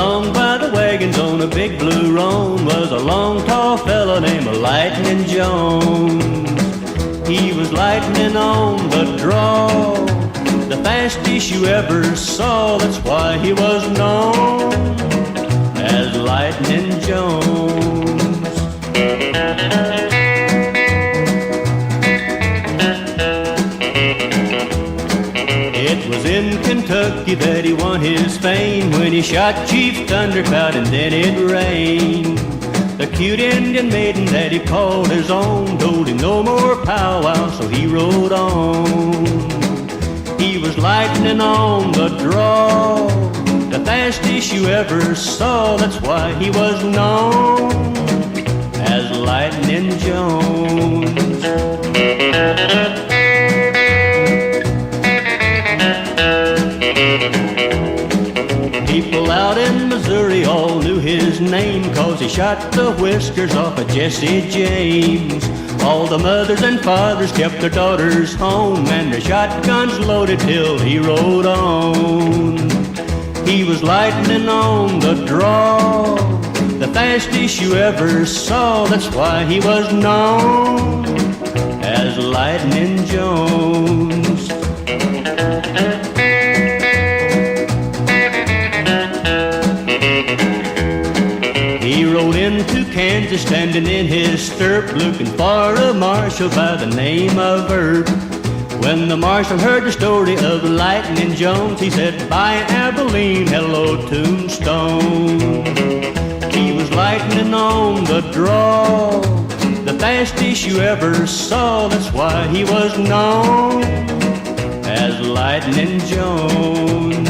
along by the wagons on a big blue roan was a long, tall fella named Lightning Jones. He was lightning on the draw, the fastest you ever saw. That's why he was known as Lightning Jones. It was in Kentucky that he won his fame when he shot Chief Thundercloud and then it rained. The cute Indian maiden that he called his own told him no more powwow, so he rode on. He was lightning on the draw, the fastest you ever saw. That's why he was known as Lightning Jones. People out in Missouri all knew his name, 'cause he shot the whiskers off of Jesse James. All the mothers and fathers kept their daughters home, and their shotguns loaded till he rode on. He was lightning on the draw, the fastest you ever saw. That's why he was known as Lightning Jones. He rode into Kansas standing in his stirrup, looking for a marshal by the name of Herb. When the marshal heard the story of Lightning Jones, he said, "Bye, Abilene, hello, Tombstone." He was lightning on the draw, the fastest you ever saw. That's why he was known as Lightning Jones.